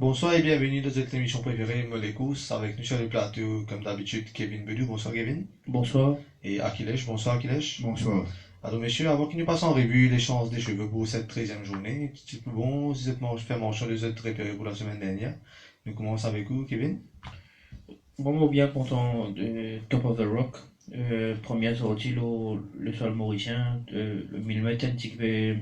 Bonsoir et bienvenue dans cette émission préférée, Molécous, avec nous sur le plateau, comme d'habitude, Kevin Bedou. Bonsoir Kevin. Bonsoir. Et Akhilesh. Bonsoir Akhilesh. Bonsoir. Alors messieurs, avant que nous passions en revue les chances des cheveux pour cette 13e journée, petit peu bon, si vous êtes fait mention de cette préparé pour la semaine dernière. Nous commençons avec vous, Kevin. Vraiment bien content de Top of the Rock. Première sortie, le sol mauricien, le 1000 mètres, un petit peu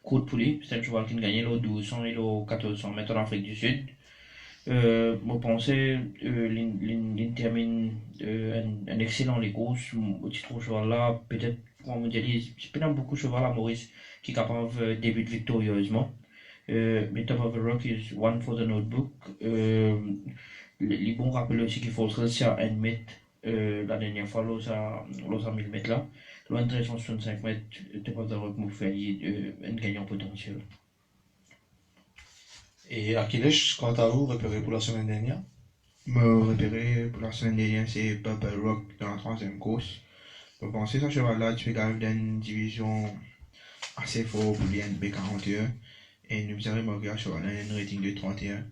coup de poulie. C'est un cheval qui a gagné le 1200 et le 1400 mètres en Afrique du Sud. Moi, pensais, l'in termine un excellent les courses. Au titre au cheval là, peut-être pour un mondialiste, c'est pas beaucoup de cheval à Maurice qui est capable de débuter victorieusement. Mais Top of the Rock is one for the notebook. Les bons rappels aussi qu'il faut réussir à 1 mètre. La dernière fois, l'os à 1000 mètres là. Loin de 365 mètres, Top of the Rock m'a fait un gagnant potentiel. Et Akhilesh, quant à vous, repéré pour la semaine dernière. Me repérer pour la semaine dernière, c'est Purple Rock dans la troisième course. Je pense que ce cheval-là, tu es quand même dans une division assez forte pour l'INB 41. Et nous avons remarqué ce cheval-là a un rating de 31.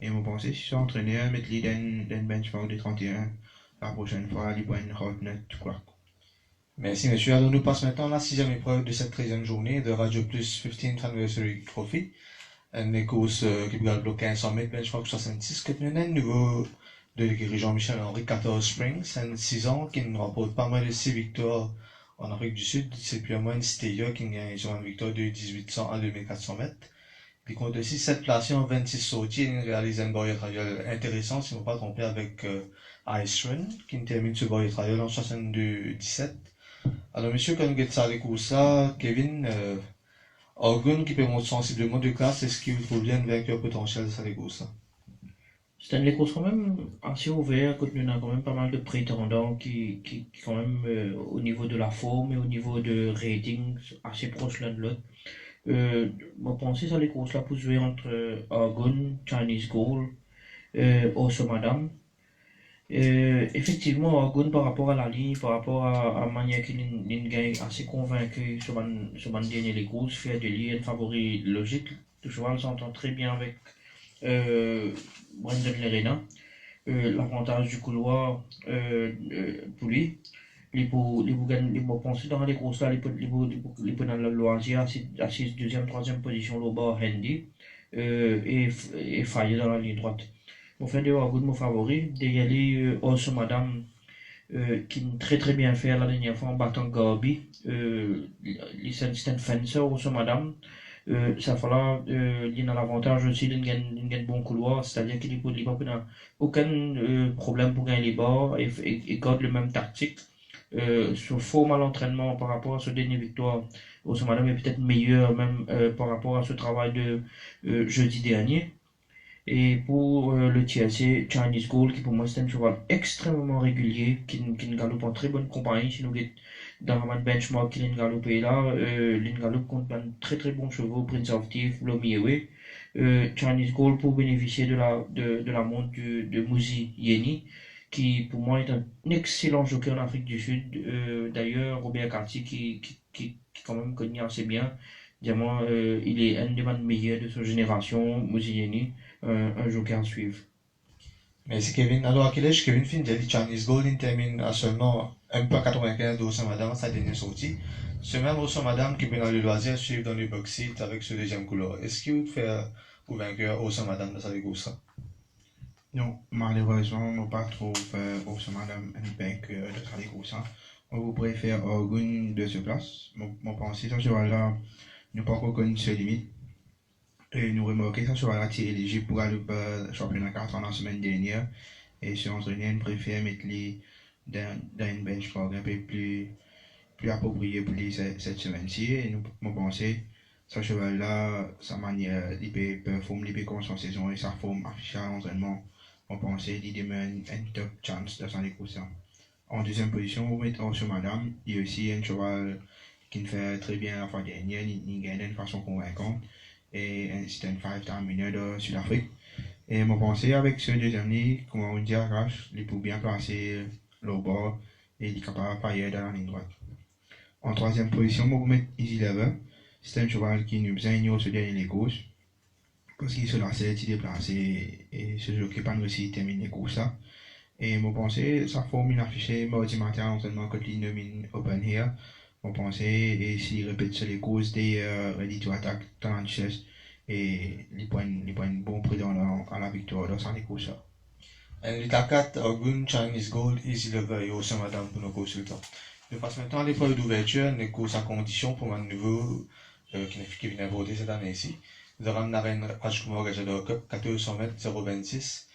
Et je pense que si je suis entraîné à mettre dans un benchmark de 31, la prochaine fois, il va une hot note, quoi. Merci messieurs. Alors nous passons maintenant à la 6e épreuve de cette 13e journée de Radio Plus 15th Anniversary Trophy. Une course qui regarde le 1500 mètres, benchmark 66, que nous avons un nouveau de Jean-Michel Henry, 14 Springs, c'est 6 ans, qui nous rapporte pas mal de 6 victoires en Afrique du Sud. C'est puis moi une Steya qui gagne sur une victoire de 1800 à 2400 mètres. Puis compte aussi 7 placés en 26 sorties et réalise un barrière trial intéressant, si on ne va pas tromper, avec Ice Run, qui termine ce barrière trial en 62-17. Alors, monsieur, quand nous ça les courses là, Kevin, Orgun qui peut monter sensiblement de classe, est-ce qu'il faut bien un vainqueur potentiel de ça les courses là? C'est une course quand même assez ouverte, quand on a quand même pas mal de prétendants qui quand même au niveau de la forme et au niveau de rating assez proches l'un de l'autre. Moi, penser ça les courses là pour jouer entre Argon, Chinese Goal, Also Madame. Effectivement, Argon par rapport à la ligne, par rapport à manière qu'il gagne assez convaincu sur mon dernier les courses, fait de lui un favori logique. Le cheval s'entend très bien avec Brendan Lerena. L'avantage du couloir pour lui. Les mots pensés dans les courses là, les dans le loisir, assise deuxième, troisième position, le bas handy, et faillir dans la ligne droite. Mon fait de Wagoud, mon favori, derrière lui, Also Madame, qui très très bien fait la dernière fois en battant Gabi, c'est un fencer, Also Madame. Ça fera il a l'avantage aussi d'un bon couloir, c'est-à-dire qu'il n'a aucun problème pour gagner les bords et garde le même tactique. Sur forme à l'entraînement par rapport à ce dernier victoire, Also Madame est peut-être meilleur même par rapport à ce travail de jeudi dernier. Et pour le TLC, Chinese Gold, qui pour moi c'est un cheval extrêmement régulier, qui galope en très bonne compagnie. Si nous dans un benchmark qui galope là, galope contre un très très bon chevaux, Prince of Thief, Lomiyewe. Chinese Gold pour bénéficier de la montre de Muzi Yeni, qui pour moi est un excellent jockey en Afrique du Sud. D'ailleurs, Robert Carty qui quand même connaît assez bien. Évidemment, il est un des meilleurs de sa génération, Muzi Yeni. Un joker à suivre. Merci Kevin. Alors, à quel âge Kevin finit de Chinese Gold, il termine à seulement 1,95 d'Osso Madame, sa dernière sortie. Ce même Osso Madame qui peut dans le loisir suivre dans le box seat avec ce deuxième couleur. Est-ce qu'il vous fait pour vainqueur Osso Madame dans sa course? Non, malheureusement, on n'a pas trouvé Osso Madame un vainqueur de sa course. On vous préfère Orgun de ce place. Mon pensée, ce cheval-là, nous pas encore connu ses limites. Et nous remarquons que ce cheval-là est éligible pour aller au championnat 4 ans la semaine dernière. Et si entraîneur préfère mettre les dans une benchmark un peu plus approprié pour lui cette semaine-ci. Et nous pensons ce cheval-là, sa manière, il peut performer, il peut commencer en saison et sa forme affichée à l'entraînement. On pensait qu'il demande une top chance de s'en découvrir. En deuxième position, on met sur Madame. Il y a aussi un cheval qui fait très bien la fois dernière, il gagne d'une façon convaincante. Et c'est un 5-time winner de Sud-Afrique. Et mon pensée avec ce deuxième nid, comment on dit à Rache, il peut bien placer le bord et il est capable de pailler dans la ligne droite. En troisième position, on va mettre Easy Lever. C'est un cheval qui nous a ignoré ce dernier les courses. parce qu'il se lassait, il déplacé et ce jour qui pas réussi à terminer comme ça. Et moi pensais, sa forme il affichait mardi matin à l'entraînement quand il nomine open here. Moi pensais, et s'il répète sur les causes des ready to attack dans la chest et il prend une bonne prédent à la victoire dans sa course. En l'itacat Ogun Chinese Gold Easy Lever au Samadam pour nos consultants. Nous passons maintenant à l'épreuve d'ouverture, une course à condition pour un nouveau qui vient voter cette année ici. Nous avons Naren Rajkumar Gajador Cup 1400 mètres 0,26.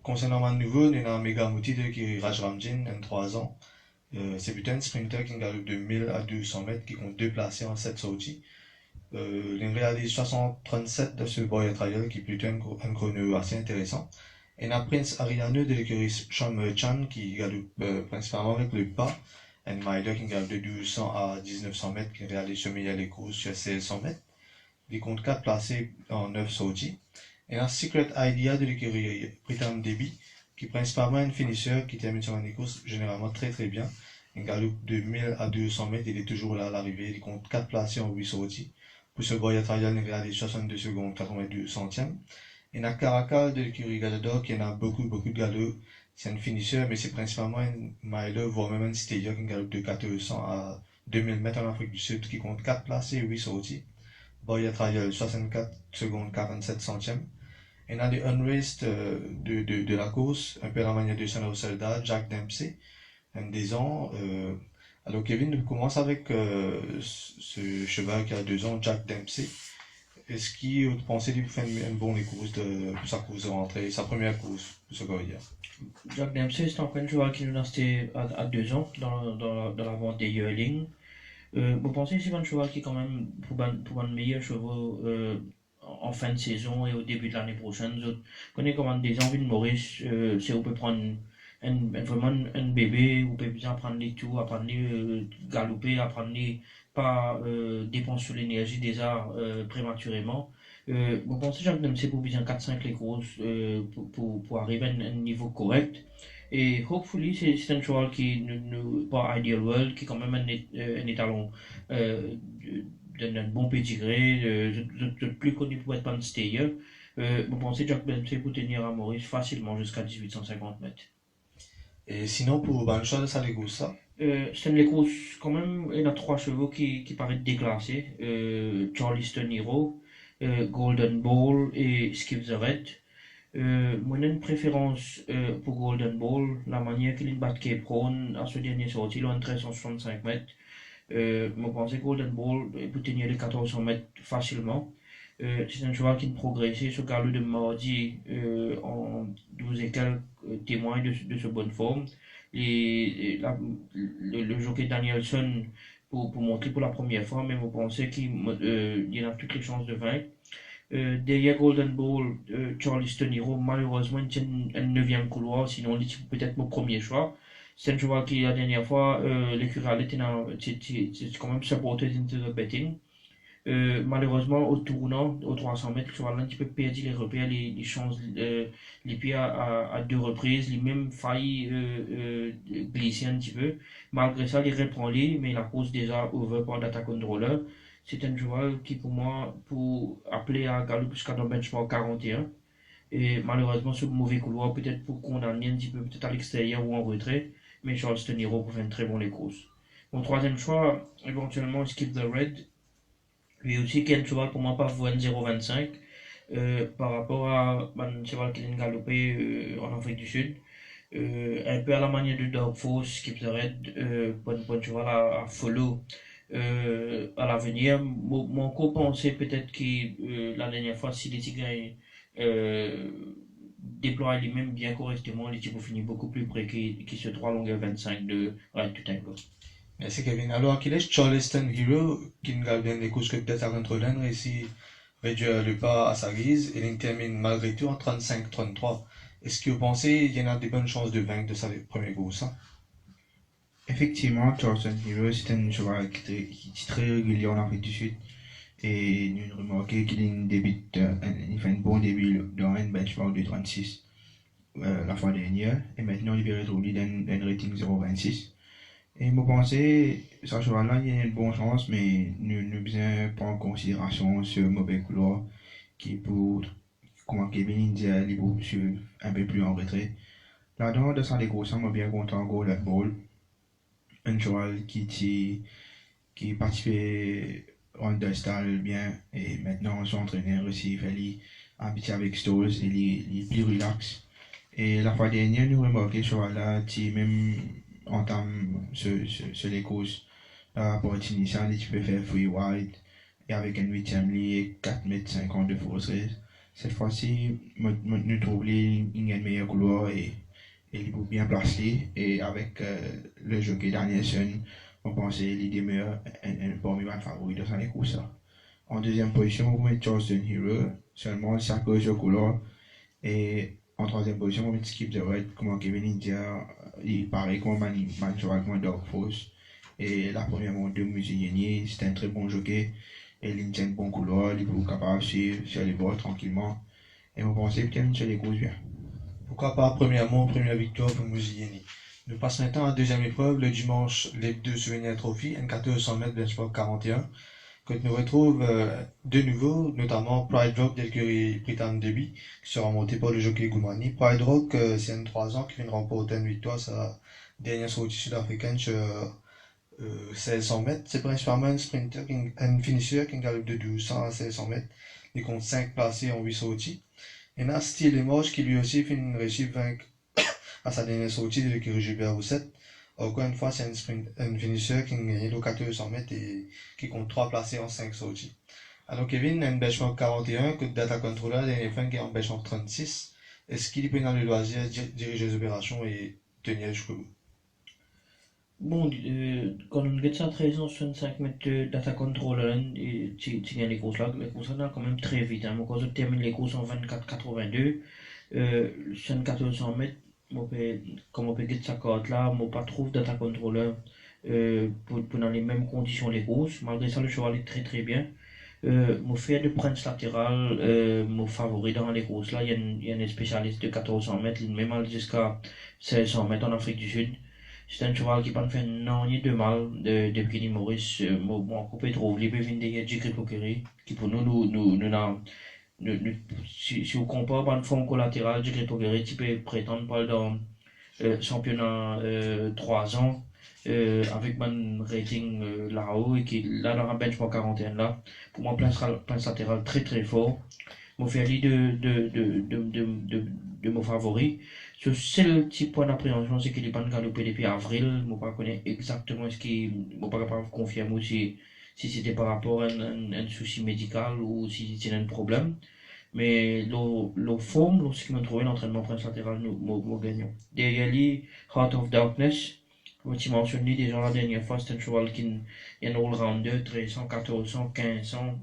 Concernant un nouveau, nous avons Mega Mouti qui Raj Ramjin, 3 ans. C'est plutôt un sprinter qui galope de 1000 à 200 mètres, qui compte 2 placés en 7 sorties. Il réalise 637 de ce boy trial qui est plutôt un chrono assez intéressant. Et la Prince Ariane de l'écurie Sean Chan qui galope principalement avec le pas. Un Myler qui galope de 1200 à 1900 mètres qui réalise ce meilleur les courses sur 1600 mètres. Il compte 4 placés en 9 sorties. Et un Secret Idea de l'écurie Britam Deby qui est principalement un finisseur qui termine sur une course généralement très très bien. Un galope de 1000 à 200 mètres, il est toujours là à l'arrivée, il compte 4 placés en 8 sorties. Pour ce boy trial, il réalise 62 secondes 82 centièmes. Et la Caracal de l'écurie Gadador qui en a beaucoup de galops. C'est un finisseur, mais c'est principalement un miler, voire même un stayer qui galope de 1400 à 2000 mètres en Afrique du Sud, qui compte 4 placés et 8 sorties. Boy trial 64 secondes 47 centièmes. Et là, des unraced de la course, un peu à la manière de son soldat, Jack Dempsey, un des ans. Alors Kevin commence avec ce cheval qui a 2 ans, Jack Dempsey. Est-ce qu'il vous pensez qu'il fait une bonne course pour sa course de rentrée, sa première course pour ce gars-là? Jack Dempsey, c'est un cheval qui nous a resté à 2 ans dans la vente des yearlings. Vous pensez que c'est un cheval qui est quand même pour un meilleur cheval en fin de saison et au début de l'année prochaine. Je connais comment des envies de Maurice, c'est on peut prendre vraiment un bébé, on peut bien apprendre les tout, apprendre les galoper, apprendre les pas dépenser sur l'énergie déjà prématurément. Vous pensez que Jacques Dempsey pour bien 4-5 les courses pour arriver à un niveau correct. Et hopefully c'est un cheval qui ne pas Ideal World, qui est quand même un étalon d'un bon pédigré, de plus connu pour être un stayer. Vous pensez que Jack Dempsey peut tenir à Maurice facilement jusqu'à 1850 mètres. Et sinon, pour le choix de sa ça c'est une course quand même, il y a 3 chevaux qui paraissent déclassés. Charleston Hero, Golden Ball et Skip the Red. Moi, j'ai une préférence pour Golden Ball, la manière qu'il bat Cape Horn à ce dernier sorti, loin de 1365 mètres. Moi, je pense que Golden Ball peut tenir les 1400 mètres facilement. C'est un cheval qui a progressé sur galop de mardi en 12 et quelques témoins de sa bonne forme. Le jockey Danielson pour montrer pour la première fois, mais vous pensez qu'il a toutes les chances de vaincre. Derrière Golden Ball, Charleston Hero, malheureusement, il tient un 9e couloir, sinon il est peut-être mon premier choix. C'est un cheval qui, la dernière fois, l'écurie était quand même supported into the betting. Malheureusement, au tournant, aux 300 mètres, le cheval a un petit peu perdu les repères, les chances, les pieds à 2 reprises, il a même failli glisser un petit peu. Malgré ça, il reprend les, mais la course déjà over par l'attaque contrôleur. C'est un cheval qui, pour moi, pour appeler à galop jusqu'à dans benchmark 41. Et malheureusement, ce mauvais couloir, peut-être pour condamner un petit peu, peut-être à l'extérieur ou en retrait. Mais Charleston Hero pour faire une très bonne course. Mon 3e choix, éventuellement, Skip the Red. Lui aussi, qui est un cheval pour moi pas pour 0,25 par rapport à un cheval qui vient galoper en Afrique du Sud. Un peu à la manière de Dog Force, Skip the Red, bon cheval à follow à l'avenir. Mon co-pensé peut-être que la dernière fois, si les Tigres déploient lui-même bien correctement, les Tigres finissent beaucoup plus près qui se 3 longueurs 25 de Right to Tango. Merci Kevin. Alors, qu'il est Charleston Hero, qui ne garde bien les courses que peut-être à contre-l'aine, réussit à réduire le pas à sa guise, et il termine malgré tout en 35-33. Est-ce que vous pensez qu'il y en a des bonnes chances de vaincre de sa première course? Effectivement, Charleston Hero, c'est un cheval qui est très régulier en Afrique du Sud. Et nous remarquons qu'il fait un bon début dans un benchmark de 36 la fois dernière. Et maintenant, il est retrouvé dans un rating 0,26. Et je pense que ce cheval-là, il y a une bonne chance, mais nous ne besoin pas en considération ce mauvais couloir. qui pour, comment Kevin India, il pour suivre un peu plus en retrait. Là-dedans, de ça, les gros, ça m'a bien content, go, le ball. Un cheval qui participait en deux style bien, et maintenant, son entraîneur aussi, il fait habitué avec Stoles, il est plus relax. Et la fois dernière, nous remarquons sur là, qui même entame sur les courses, la rapport initial, tu peux faire free wide, et avec un huitième lit et 4,50 m de force. Cette fois-ci, nous trouvons une meilleure couloir et il est bien placé. Et avec le jockey Danielson, on pense qu'il demeure un formidable favori de cette course. En deuxième position, on met Charleston Hero, seulement 5 causes au couloir. Et en troisième position, on met Skip the Red, comme Kevin India, il paraît comme un cheval comme Dog Force. Et la première montre de Musilieni, c'est un très bon jockey. Et il tient un bon couloir, il est capable de suivre sur les bords tranquillement. Et on pense qu'il sur les courses bien. Pourquoi pas premièrement, première victoire pour Musilieni. Nous passons maintenant à la deuxième épreuve, le dimanche, les 2 Souvenirs Trophy, N1400 m benchmark 41. Quand nous retrouve de nouveau, notamment Pride Rock d'écurie Britann Derby, qui sera monté par le jockey Goumani. Pride Rock, c'est un 3 ans qui vient de remporter une victoire, sa dernière sortie sud-africaine sur 1600 m. C'est principalement un sprinter, un finisher qui galope de 1200 à 1600 m. Il compte 5 placés en 8 sorties. Et là, Style Limoges qui lui aussi fait une réussite vaincre à sa dernière sortie de l'écurie Gilbert Rousset. Encore une fois, c'est un finisher qui a gagné le 1400 m et qui compte 3 placés en 5 sorties. Alors Kevin a une benchmark 41, que data controller, la dernière fois qui est en benchmark 36. Est-ce qu'il peut dans le loisir diriger les opérations et tenir jusqu'au bout? Bon, quand on get ça 1365 mètres de data controller, et tu gagnes les courses là quand même très vite. Hein. Quand on termine les courses en 24,82, sur 1400 mètres, comme on peut get sa carte là, on pas trouve data controller pour dans les mêmes conditions les courses. Malgré ça, le cheval est très très bien. Mon fait de prince latéral, mon favori dans les courses là, il y a un spécialiste de 1400 mètres, même jusqu'à 1600 mètres en Afrique du Sud. C'est un cheval qui peut faire non ni de mal depuis qu'il Maurice, mon coupé trop, il peut venir de J. Pokeré, qui pour si on compare par une forme collatérale, J. Pokeré, tu peux prétendre pas dans championnat 3 ans, avec un rating là-haut, et qui là dans un benchmark 41 là, pour moi, place latéral très très fort. Mon fait de mon favori. Le seul petit point d'appréhension, c'est qu'il n'est pas galopé depuis avril. Je ne connais pas exactement ce qui. Je ne peux pas confirmer si c'était par rapport à un souci médical ou si c'était un problème. Mais le forme, lorsqu'il m'a trouvé l'entraînement prince latéral, nous gagnons. Derrière lui, Heart of Darkness. Comme tu mentionnes déjà la dernière fois, c'est un cheval qui est un all-rounder, 1300, 1400, 1500.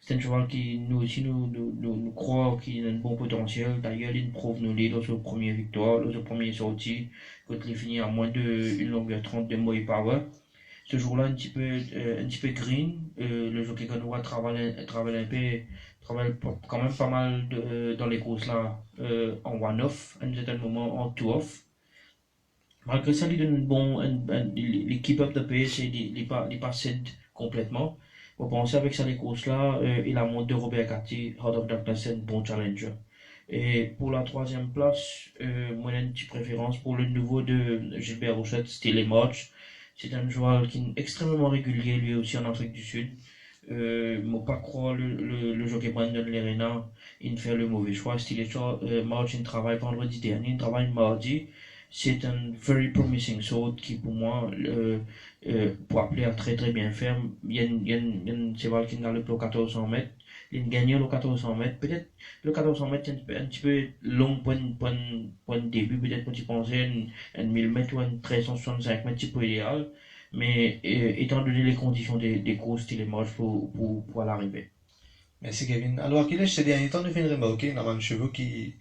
C'est un cheval qui nous aussi nous croit qu'il a un bon potentiel. D'ailleurs, il prouve nous lors de sa première victoire, lors de sa première sortie, quand il finit à moins d'une longueur 30 de Moy Power. Ce jour-là, un petit peu green. Le jockey Ganois travaille quand même pas mal dans les courses là, en one-off, à un certain moment en two-off. Malgré ça, il donne il keep up the pace et il pas cède complètement. Vous pensez avec ça les courses là, il a monté de Robert Cathy, Heart of Darkness, c'est un bon challenger. Et pour la troisième place, moi j'ai une petite préférence pour le nouveau de Gilbert Rousset, Style March. C'est un joueur qui est extrêmement régulier lui aussi en Afrique du Sud. Moi pas croire le jockey Brandon Lerena, il fait le mauvais choix. Style March, il travaille vendredi dernier, il travaille mardi. C'est un very promising sort qui pour moi pour appeler à très très bien faire. Il y a un cheval qui galope le 1400 mètres, il gagne le 1400 mètres. Peut-être le 1400 mètres est un petit peu long pour un début, peut-être quand tu pensais un 1000 mètres ou un 1365 mètres, c'est pas idéal. Mais étant donné les conditions des courses, il est moche pour l'arrivée. Merci Kevin. Alors qu'il est ces derniers temps, nous faisons remarquer dans un chevaux qui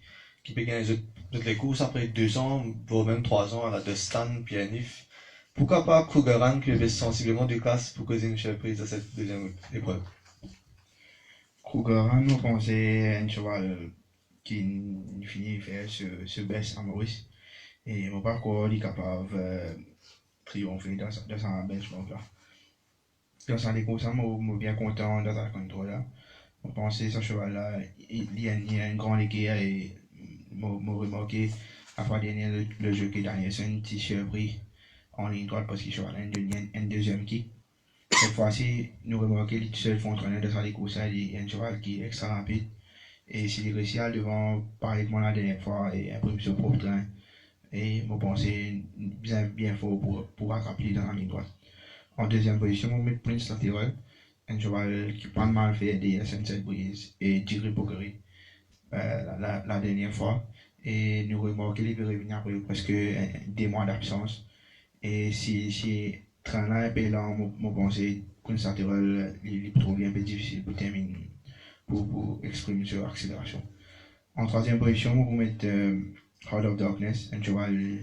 peut gagner toutes les courses après 2 ans, voire même 3 ans à la de Stan puis à Nif. Pourquoi pas Krugeran qui baisse sensiblement de classe pour causer une surprise à cette deuxième épreuve? Krugeran, on pensait à un cheval qui finit faire ce baisse à Maurice. Et mon parcours est capable de triompher dans sa benchmark là. Dans sa décourse, je suis bien content dans sa contrôle là. Je pense que ce cheval-là, il a une grande équerre et m'a remarqué la fois dernière le jockey Danielson, petit surpris en ligne droite parce qu'il cheval a un deuxième kick. Cette fois-ci, nous remarquons que le seul fontaine de sa course, il y a un cheval qui est extra rapide. Et s'il réussit à devant, pareil que la dernière fois, et imprime ce propre train, et je pense bien fort pour rattraper dans la ligne droite. En deuxième position, on met Prince latéral, un cheval qui pas mal fait des SN7 Breeze et Jerry Bokery la dernière fois. Et nous remarquons qu'il peut revenir après presque des mois d'absence. Et si train-là est peu lent, je pense que Prince latéral, il trouve un peu difficile pour terminer, pour exprimer sur l'accélération. En troisième position, on va mettre Heart of Darkness, un cheval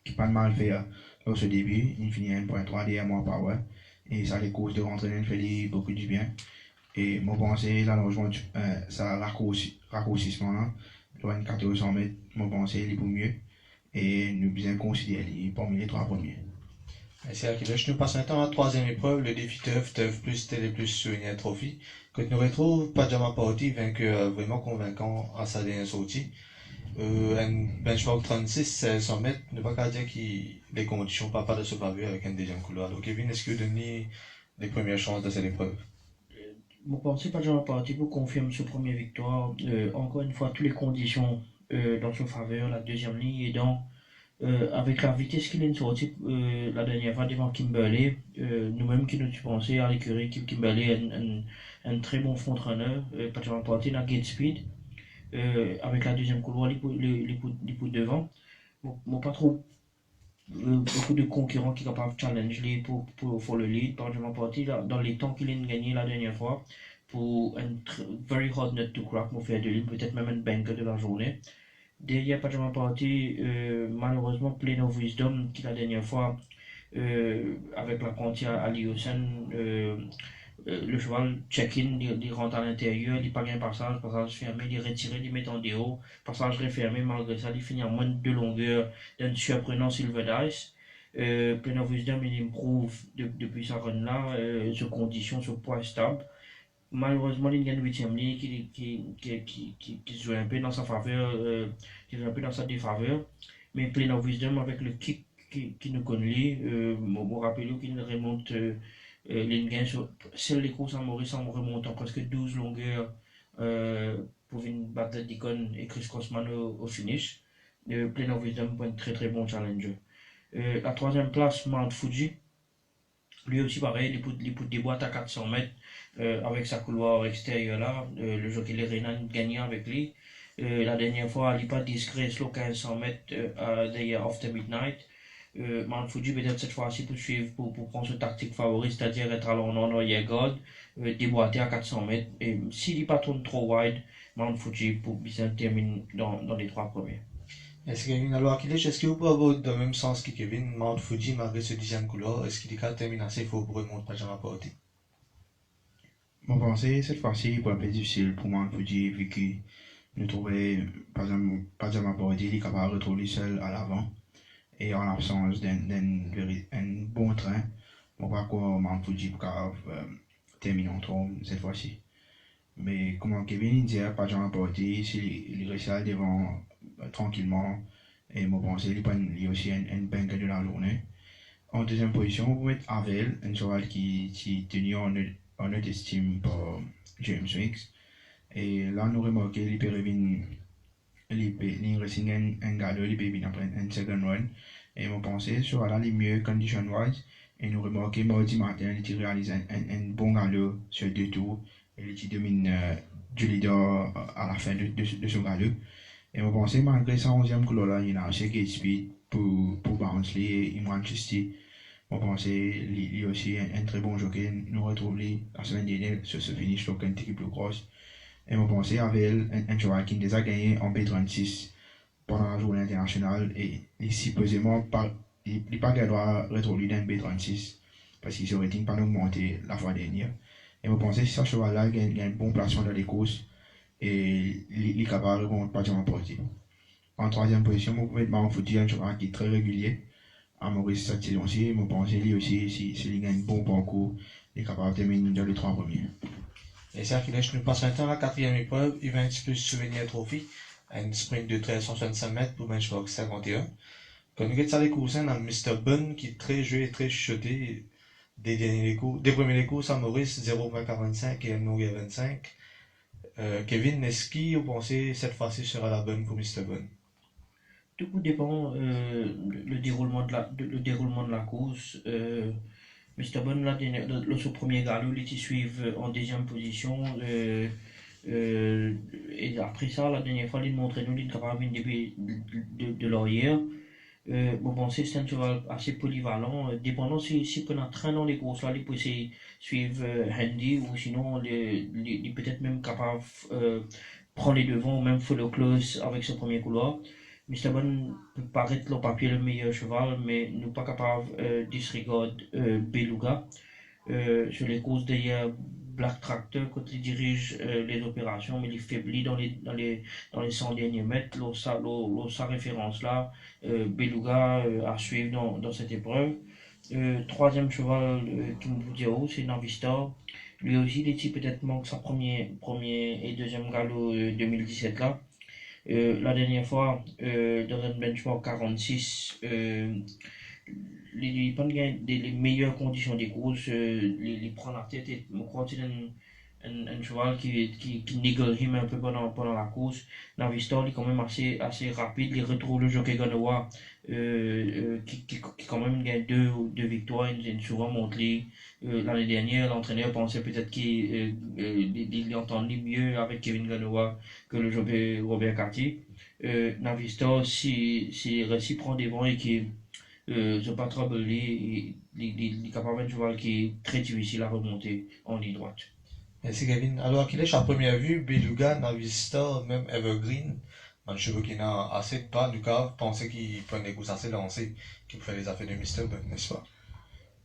qui pas mal fait au début, il finit à 1.3 derrière moi power, et ça les courses de rentraînement fait beaucoup du bien. Et moi pense que l'allongement, ça raccourcissement là, doit 1400 mètres, moi pense qu'il est pour mieux, et nous bien considérer parmi les trois premiers. Merci Akilesh. Nous passons maintenant à la troisième épreuve, le défi TUF plus Télé plus Souvenir Trophy. Quand nous retrouve Pajama Party, vainqueur vraiment convaincant à sa dernière sortie. Un benchmark 36, 100 mètres, ne pas qu'à dire que les conditions pas de se paver avec un deuxième couloir. Donc Kevin, est-ce que vous donnez les premières chances de cette épreuve? Je pense que Pajama Party pour confirmer sa première victoire. Encore une fois, toutes les conditions dans sa faveur, la deuxième ligne et dans avec la vitesse qu'il est sorti la dernière fois devant Kimberley, nous-mêmes qui nous pensons à l'écurie Kimberley, un très bon front-runner, Pajama Party dans Gate Speed, avec la deuxième couloir, il peut devant. Bon, pas trop beaucoup de concurrents qui sont capables de challenger pour le lead. Pajama Party dans les temps qu'il a gagné la dernière fois pour un very hard nut to crack, pour faire de ligne, peut-être même un banker de la journée. Derrière Pajama Party, malheureusement, Plane of Wisdom, qui la dernière fois, avec l'apprenti à Liosen, le cheval check-in, il rentre à l'intérieur, il pas un passage fermé, il retire, il met en déo, passage refermé, malgré ça, il finit en moins de 2 longueurs d'un surprenant Silver Dice. Plane of Wisdom, il improve depuis sa run-là, sur condition, sur poids stable. Malheureusement, il y a une 8e ligne qui joue un peu dans sa faveur, qui joue un peu dans sa défaveur. Mais Plane of Wisdom, avec le kick qui nous connaît, vous rappelez qu'il remonte l'Ingain sur celle des courses à Maurice en remontant presque 12 longueurs pour une battle d'icône et Chris Crossman au finish. Plane of Wisdom pour un très très bon challenger. La 3e place, Mount Fuji. Lui aussi pareil, il peut des boîtes à 400 mètres avec sa couloir extérieur là. Le jockey Renan gagnant avec lui. La dernière fois, il n'est pas discret, slow 1500 mètres derrière After Midnight. Mount Fuji peut-être cette fois-ci pour suivre, pour prendre ce tactique favori, c'est-à-dire être à l'en God, déboîter à 400 mètres. Et s'il n'est pas trop wide, Mount Fuji pour bien terminer dans les 3 premiers. Est-ce qu'il y a une alors Akilesh, est-ce que vous pouvez avoir dans le même sens que Kevin, Mount Fuji, malgré ce 10e couloir, est-ce qu'il est capable de terminer assez fort pour remonter Pajama Party? Je pense que cette fois-ci, il va être difficile pour Mount Fuji, vu que nous trouvons Pajama Party, il est capable de retrouver seul à l'avant. Et en l'absence d'un bon train, on va croire que Mount Fuji peut terminer en trône cette fois-ci. Mais comme Kevin disait, Pajama Party, s'il réussit à devant tranquillement, et je pense qu'il y a aussi un banker de la journée. En deuxième position, on va mettre Avel, un cheval qui est tenu en notre estime par James Wicks. Et là, nous remarquons qu'il peut revenir, il reste un galop, il peut venir après un second run. Et je pense que ce cheval est mieux condition-wise. Et nous remarquons mardi matin, il réalise un bon galop sur 2 tours. Et il domine du leader à la fin de ce galop. Et je pense que malgré sa 11e couleur, il a assez de speed pour bounce et Manchester. Je pense qu'il est aussi un très bon jockey. Nous retrouvons la semaine dernière sur ce finish sur un triple cross. Et je pense qu'il avait un cheval qui déjà gagné en B36 pendant la journée internationale. Et supposément, il n'a pas le droit de retrouver dans B36 parce qu'il serait pas augmenté la fois dernière. Et je pense que ce cheval-là gagne un bon placement dans les courses. Et il est capable de remonter Pajama Party. En 3e position, vous pouvez mettre Fuji, un cheval qui est très régulier à Maurice cette saison-ci. Je pense que lui aussi, s'il gagne un bon parcours, il est capable de terminer dans les 3 premiers. Et c'est qu'il nous passe maintenant à la quatrième épreuve, Events plus Souvenir Trophy, un sprint de 1365 mètres pour benchmark 51. Quand nous avons les courses dans Mr. Bun, qui est très joué et très chuchoté, des premiers courses à Maurice 0.45 et Noguet 25. Kevin, est-ce qu'il pensez cette fois-ci sera la bonne pour Mr. Bun? Tout dépend le déroulement de la course. Mr. Bun, le premier galop, il était suivi en deuxième position. Et après ça, la dernière fois, il montrait nous qu'il était capable de l'arrière. Bon, c'est un cheval assez polyvalent. Dépendant si on a train dans les courses là, il peut essayer de suivre Handy ou sinon il est peut-être même capable de prendre les devants ou même follow close avec ce premier couloir. Mr. Bun peut paraître le papier le meilleur cheval, mais nous pas capable de disregard Beluga. Sur les courses d'ailleurs, Black Tractor, quand il dirige les opérations, mais il faiblit dans les 100 derniers mètres. Sa référence là, Beluga à suivre dans cette épreuve. Troisième cheval qui me dit c'est Navistar. Lui aussi, il était peut-être manque sa premier et deuxième galop 2017 là. La dernière fois, dans un benchmark 46, les les meilleures conditions des courses, les prend la tête et je crois que c'est un cheval qui négocie un peu pendant la course. Navistar est quand même assez rapide, il retrouve le jockey Ganoa qui quand même gagne deux victoires, il souvent monté. L'année dernière, l'entraîneur pensait peut-être qu'il entendait mieux avec Kevin Ganoa que le jockey Robert Cartier. Navistar, si réussi prend des vents et qui je pas trop il est capable de cheval qui est très difficile à remonter en ligne droite. Merci Kevin. Alors qu'il est à première vue, Beluga, Navista, même Evergreen, un cheveu qui n'a assez de pas, du cas, pensait qu'il prenait des courses assez lancées, qu'il fait les affaires de Mr. Bun, n'est-ce pas?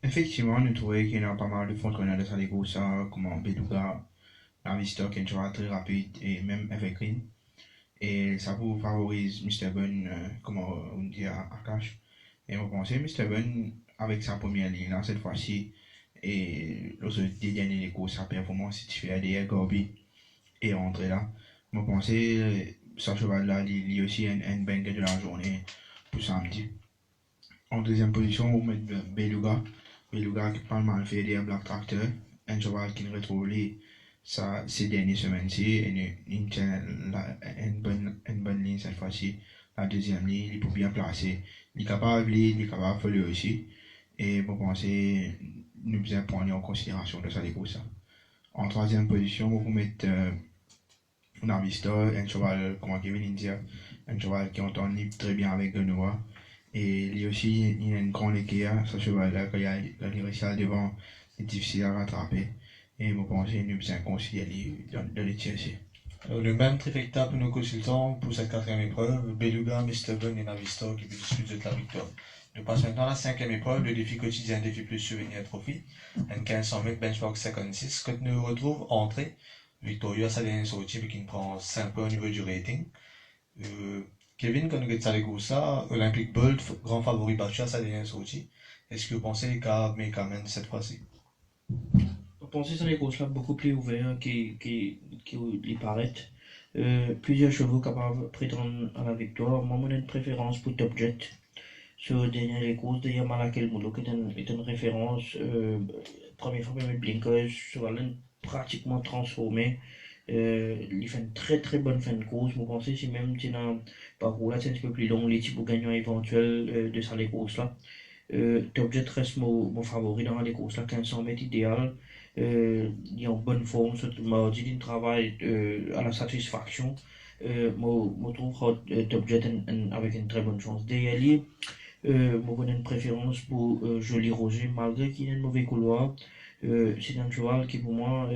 Effectivement, nous trouvons qu'il y a pas mal de fonds qu'on a de les courses, comme Beluga, Navistar, qui est un cheval très rapide, et même Evergreen. Et ça vous favorise Mr. Bun, comme on dit à Cash. Et on pensait Mr. Bun, avec sa première ligne, là, cette fois-ci, et lors des dernières courses, sa performance, il fait derrière Gorby et rentrer là. Je pensais, ce cheval-là, il y a aussi un banger de la journée pour samedi. En deuxième position, on met Beluga. Beluga qui pas mal fait derrière Black Tractor. Un cheval qui retrouve ces dernières semaines-ci et une bonne ligne cette fois-ci. La deuxième ligne, il peut bien placer. Il est capable de faire aussi. Et vous pensez, nous devons prendre en considération de ça les courses. En troisième position, vous mettez Navistar, un cheval, comme Kevin dit, un cheval qui entend très bien avec Genoa. Et lui aussi, il a une grande équerre, ce cheval-là, quand il réussit à devant, c'est difficile à rattraper. Et vous pensez, nous devons considérer de les tirer. Le même trifecta pour nos consultants pour cette quatrième épreuve, Beluga, Mr. Bun et Navistar qui disputent de la victoire. Nous passons maintenant à la cinquième épreuve, le défi quotidien, défi plus souvenir trophy, un 1500 mètres benchmark 56, quand nous retrouvons entrée, Victoria Salien sorti, mais qui prend 5 points au niveau du rating. Kevin, quand nous regardons ça, Olympic Bolt, grand favori battu à Salien sorti, est-ce que vous pensez qu'à Mekamen cette fois-ci? Je pense que c'est les courses là beaucoup plus ouverts qui les paraissent. Plusieurs chevaux capables de prétendre à la victoire. Moi, j'ai une préférence pour Top Jet. Sur les courses, d'ailleurs, Malakel Moulo, qui est une référence. Première fois, même Blinkers, cheval pratiquement transformé. Il fait une très très bonne fin de course. Vous pensez, si même tu as un parcours là, c'est un petit peu plus long, les types gagnants éventuels de ça, les courses là. Top Jet reste mon favori dans les courses là, 1500 mètres idéal. Il est en bonne forme, mardi, il travaille à la satisfaction. Je trouve Top Jet avec une très bonne chance. Derrière lui, je connais une préférence pour Joli Roger, malgré qu'il ait un mauvais couloir. C'est un cheval qui, pour moi,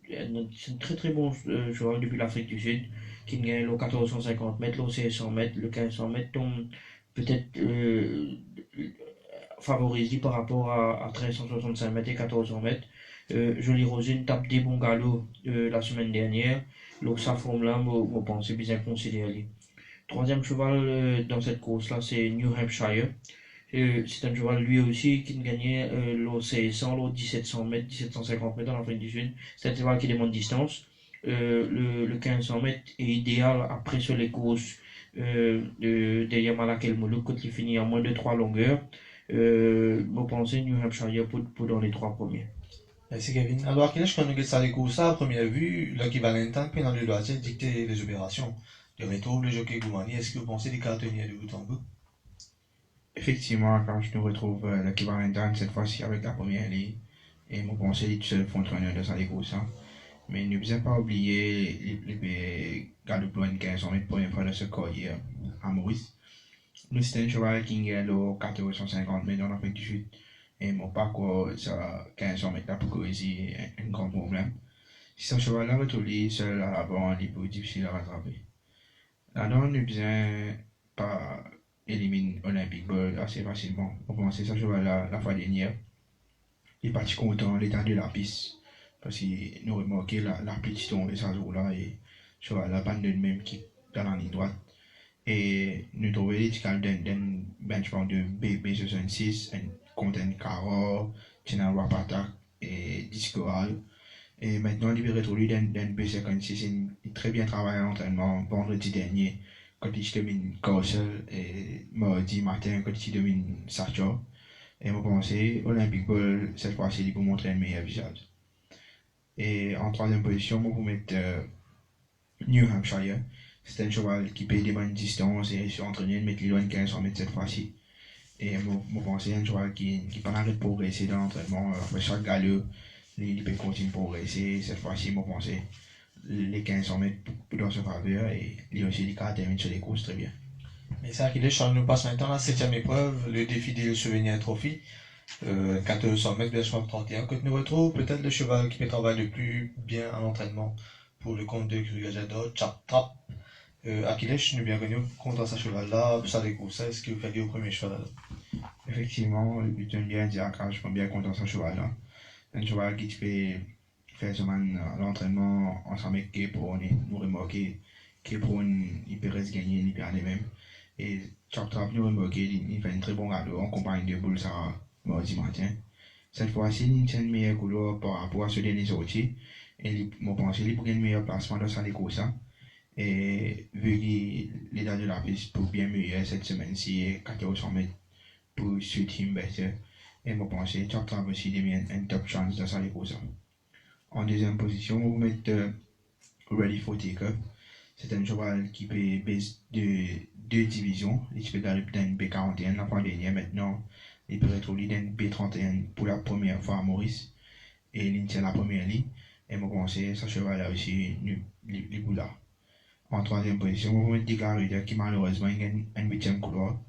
c'est un très très bon cheval depuis l'Afrique du Sud, qui gagne le 1450 mètres, le 1600 mètres, le 1500 mètres, donc peut-être favorisé par rapport à 1365 mètres et 1400 mètres. Joli Rosine tape des bons galops la semaine dernière. Donc sa forme-là, je pense, c'est bien considéré. Troisième cheval dans cette course-là, c'est New Hampshire. C'est un cheval lui aussi qui gagnait l'eau 600, l'eau 1700 mètres, 1750 mètres en Afrique du Sud. C'est un cheval qui demande distance. Le 1500 mètres est idéal après sur les courses de Yamalak El Moulouk quand il finit en moins de 3 longueurs. Vous pensez New Hampshire pour dans les 3 premiers. Merci Kevin. Alors Akilesh, quand nous regardons les courses à première vue, Lucky Valentine, puis dans le loisir, dicter les opérations. De retour, le jockey Goumani, est-ce que vous pensez des cartonniers de bout en bout? Effectivement, quand je nous retrouve Lucky Valentine cette fois-ci avec la première ligne, et mon conseil est tout seul frontrunner de ça les courses. Mais ne vous pas oublier les galopes 15 mètres première fois de ce collier à Maurice. Nous, c'est un cheval qui gagne le 1450 mètres en Afrique du Sud. Et mon parcours, ça, 1500 mètres là pour corriger un grand problème. Si ce cheval-là retourne seul à l'avant, il est plus difficile à rattraper. Là-dedans, nous besoin pas éliminer Olympic Ball assez facilement. On pense que ce cheval-là, la fois dernière, il est parti content l'état de la piste. Parce que nous remarquons la piste tombée ce jour-là et le cheval-là, pas de même qui dans la ligne droite. Et nous trouvons l'étiquette d'un benchmark de B66, contre un Caro, Tina Wapatak et Discoral. Et maintenant, il est retrouvé d'un B56. Il très bien travaillé à l'entraînement vendredi dernier, quand il domine Castle, et mardi matin, quand il domine Sacha. Et je pense Olympic Ball, cette fois-ci, il peut montrer un meilleur visage. Et en troisième position, je vais mettre New Hampshire. C'est un cheval qui peut des bonnes distances et se entraîner de mettre les loin 1500 mètres cette fois-ci. Et je pense un cheval qui pas arrêté de progresser dans l'entraînement. Après chaque galop, il peut continuer de progresser. Cette fois-ci, je pense les 1500 mètres dans ce faveur et il aussi les cartes terminent sur les courses très bien. Mais c'est Akilesh, Charles nous passe maintenant à la 7e épreuve, le défi des Souvenir Trophy. 1400 mètres, benchmark 31. Quand nous retrouvons peut-être le cheval qui peut travailler le plus bien en entraînement pour le compte de Krugajador, Chap Trap. Akilesh, nous bien connu contre ce cheval-là, ça des courses, est-ce que vous faites au premier cheval-là? Effectivement, le but de bien dire que je suis bien content de ce cheval-là. Un cheval qui fait faire semaine à l'entraînement ensemble avec Kepron et nous remarquer Kepron, il peut rester gagner, il peut aller même. Et Chap Trap, nous remarquer, il fait un très bon galop en compagnie de Boulsara mardi matin. Cette fois-ci, il tient une meilleure couleur par rapport à ce dernier sorti. Et je pense qu'il peut gagner un meilleur placement dans sa course. Et vu que l'état de la piste pour bien meilleur cette semaine-ci, 1400 mètres pour suit him better. Et je pense que Chap Trap aussi devient une top chance dans sa course. En deuxième position, on va mettre Ready for Takeoff. C'est un cheval qui peut baisser de 2 divisions. Il peut galoper dans B41 la fois dernière. Maintenant, il peut retrouver dans B31 pour la première fois à Maurice. Et il tient la première ligne. Et je pense que ce cheval-là aussi, les boules. En troisième position, on va mettre Declarator qui malheureusement gagne un 8e couloir.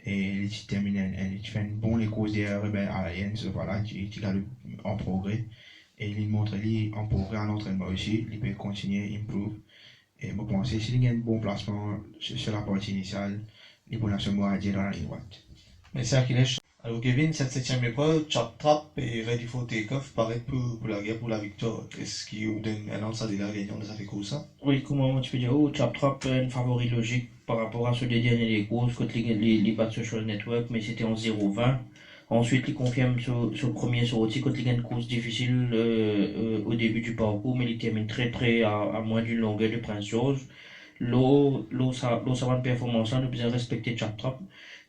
Et il termine, il fait une bonne course des Rebel Alliance. Voilà, qui galope en progrès. Et il montre en progrès en entraînement aussi. Il peut continuer, improve. Et je pense que s'il a un bon placement sur la partie initiale, il peut se dire dans la ligne droite. Merci Akilesh. Alors Kevin, cette 7e épreuve, Chap Trap et Ready for Takeoff paraît pour la guerre, pour la victoire. Est-ce qu'il vous donne un an de la gagnante de cette course? Oui, comment tu peux dire, Chap Trap est un favori logique par rapport à ceux des dernières courses, quand les battent sur Social Network, mais c'était en 0-20. Ensuite, il confirme sur le premier sortie quand il gagne une course difficile au début du parcours, mais il termine très près à moins d'une longueur de Prince George. L'eau, ça va une performance, nous devons respecter Chap Trap.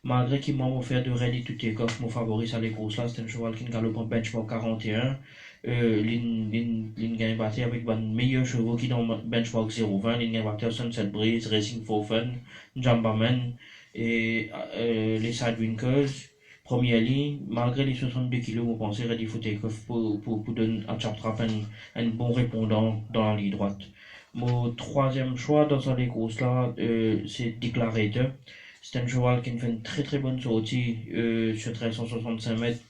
Malgré qu'il m'a offert de Ready to Take Off, mon favori sur les courses là, c'est un cheval qui galope en benchmark 41. Il gagne battu avec un meilleur chevaux qui dans benchmark 0-20. Il gagne battu Sunset Breeze, Racing for Fun, Jambaman et les Sidewinkers. Première ligne, malgré les 62 kg, vous pensez Ready for Take Off pour donner à Chap Trap un bon répondant dans la ligne droite. Mon troisième choix dans les courses là, c'est Declarator. C'est un cheval qui fait une très très bonne sortie sur 1365 mètres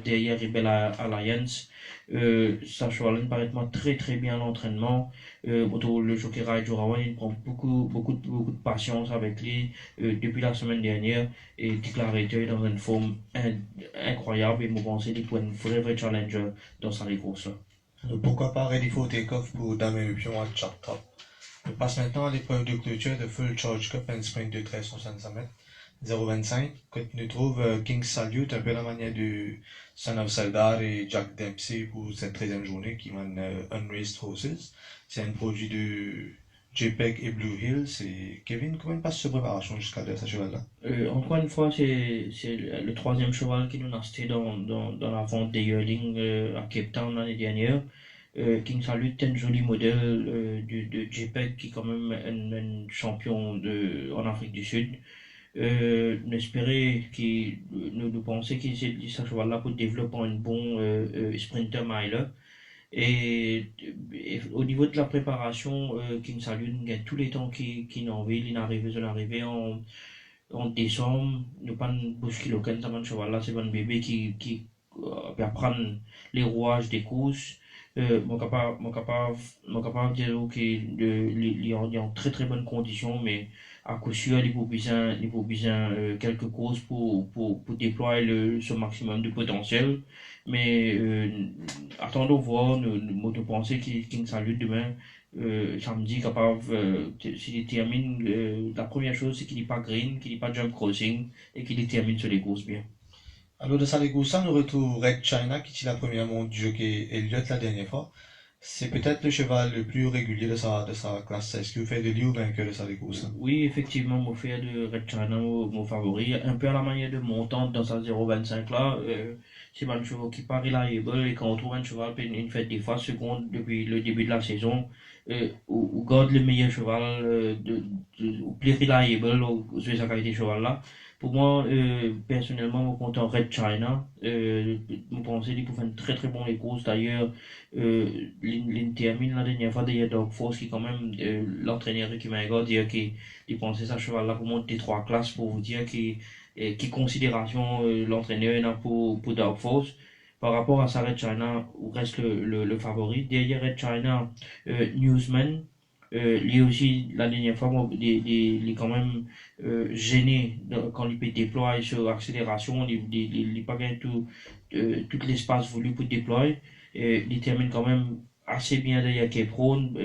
derrière Rebel Alliance. Sa cheval paraît très très bien à l'entraînement. Le jockey Rai Jorawan, il prend beaucoup de patience avec lui depuis la semaine dernière et Declarator est dans une forme incroyable et je pense qu'il est un vrai challenger dans sa course. Alors pourquoi pas Ready for Takeoff pour Dame Éruption à Chap Trap? On passe maintenant à l'épreuve de clôture de Full Charge Cup and Sprint de 1365 mètres. 0,25. Quand nous trouve King Salute, un peu la manière de Son of Saldar et Jack Dempsey pour cette 13e journée qui mène Unraised Horses. C'est un produit de JPEG et Blue Hills. Et Kevin, comment passe cette préparation jusqu'à ce cheval-là? Encore une fois, c'est le troisième cheval qui nous a acheté dans la vente des yearlings à Cape Town l'année dernière. King Salute est un joli modèle de JPEG qui est quand même un champion en Afrique du Sud. Nous pensons que ce cheval-là pour développer un bon sprinter miler. Et au niveau de la préparation, King Salute gagne tous les temps qu'il a envie. Il est arrivé en décembre. Nous pas une bouche qui local, ça cheval-là, c'est un bébé qui va prendre les rouages des courses. Mon capable de dire qu'il est en très très bonnes conditions, mais à coup sûr, il faut besoin quelques courses pour déployer ce maximum de potentiel. Mais attendons voir, nous pensons qu'il Salute demain, samedi, capable, s'il termine, la première chose c'est qu'il n'est pas green, qu'il n'est pas jump crossing et qu'il termine sur les courses bien. Alors de Salegosa, nous retrouvons Red China qui est la première montre du jockey Elliott la dernière fois. C'est peut-être le cheval le plus régulier de sa classe. Est-ce que vous faites de lui ou vainqueur de Salegosa? Oui, effectivement, mon fait de Red China, mon favori, un peu à la manière de montante dans sa 0,25 là. C'est un cheval qui part reliable et quand on trouve un cheval une fête des fois secondes depuis le début de la saison, ou garde le meilleur cheval, ou plus reliable, sur sa qualité de cheval là. Pour moi, personnellement, mon compte en Red China, je pense qu'il peut faire une très très bonne les courses. D'ailleurs, il termine la dernière fois d'ailleurs Dog Force qui quand même l'entraîneur qui m'a dit qu'il pensait ça cheval là pour monter 3 classes pour vous dire qui considération l'entraîneur pour Dog Force. Par rapport à sa Red China, où reste le favori. Derrière Red China, Newsman. Lui aussi, la dernière fois, il est quand même gêné quand il peut déployer sur accélération. Il n'a pas gagné tout l'espace voulu pour déployer. Il termine quand même assez bien derrière Cape Road.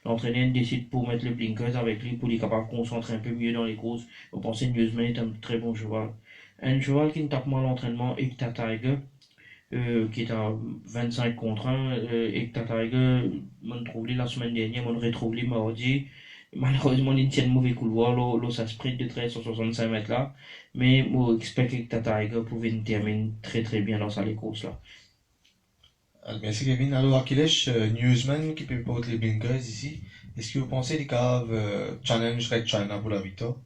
L'entraîneur décide pour mettre le blinkers avec lui pour qu'il capable de concentrer un peu mieux dans les courses. On pensait que Newsman est un très bon cheval. Un cheval qui ne tape moins l'entraînement, Icta Tiger. Qui est à 25 contre 1 et que Tiger m'ont trouvé la semaine dernière, m'ont retrouvé mardi. Malheureusement, il tient un mauvais couloir, là, ça sprint de 1365 mètres là. Mais moi, j'espère que Tiger pouvait terminer très très bien dans sa course là. Merci Kevin. Alors Akilesh, Newsman qui peut porter les blinkers ici. Est-ce que vous pensez qu'il peut challenge Red China pour la victoire?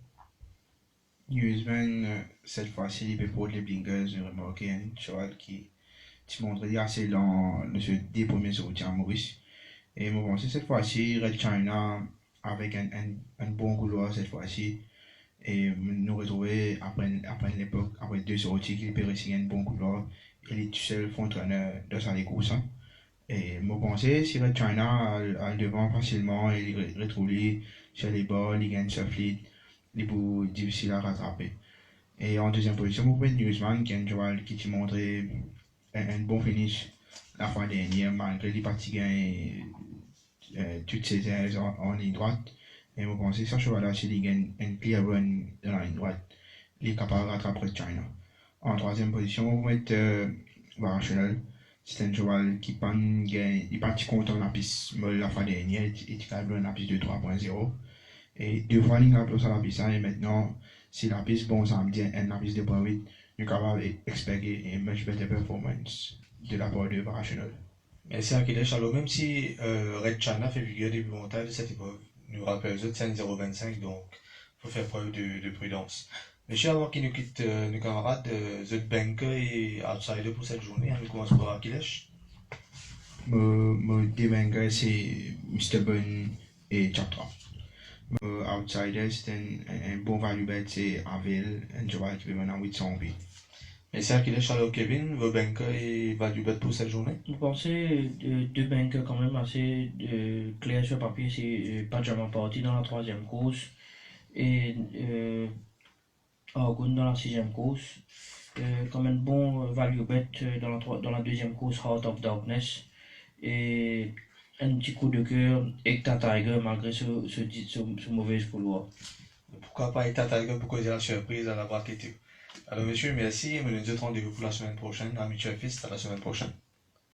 Newsman, cette fois-ci, il peut porter les blinkers, j'ai remarqué un cheval qui montre assez dans des premiers sorties à Maurice. Et je pense que cette fois-ci, Red China, avec un bon couloir cette fois-ci, et nous retrouver après l'époque, après 2 sorties, qu'il peut réussir un bon couloir, il est tout seul front-runner de sa course. Et je pense que si Red China a le devant facilement, il retrouve sur les bords, il gagne sur fleet, il est plus difficile à rattraper. Et en deuxième position, vous pouvez Newsman, qui est un cheval qui te montre un bon finish la fois dernière, malgré les parties gagnées toutes ces airs en ligne droite. Et je pense que ce cheval-là, s'il gagne un clear run dans la ligne droite, il est capable de rattraper China. En troisième position, vous mettez Rational. C'est un cheval qui est parti content la piste molle la fois dernière, il est capable de la piste de 3.0. Et 2 fois, il a à la piste, et maintenant, si la piste, bon, ça me dit la piste de 2.8, nous sommes capables d'expecter une much better performance de la part de Rational. Merci Akilesh. Alors même si Red China fait figure des montages de cette époque, nous rappelons que c'est 0,25, donc il faut faire preuve de prudence. Monsieur, avant qu'il nous quitte nos camarades, The Banker et Outsider pour cette journée, nous commençons par Akilesh. Mon Banker, c'est Mr. Bun et Chatra. Outsider, c'est un bon value bet, c'est Avel, un cheval qui peut mener à 800 vies. Merci Akilesh. Alors Kevin, vos Banker et value bet pour cette journée? Vous pensez 2 Banker quand même assez clairs sur papier, c'est Pajama Party dans la 3e course et Argun dans la 6e course. Comme un bon value bet dans la 2e course, Heart of Darkness. Et un petit coup de cœur, Ecta Tiger malgré ce mauvais couloir. pourquoi pas être à pour causer la surprise à la braquette. Alors, monsieur, merci, et me donne rendez-vous pour la semaine prochaine. Amis Fist, à la semaine prochaine.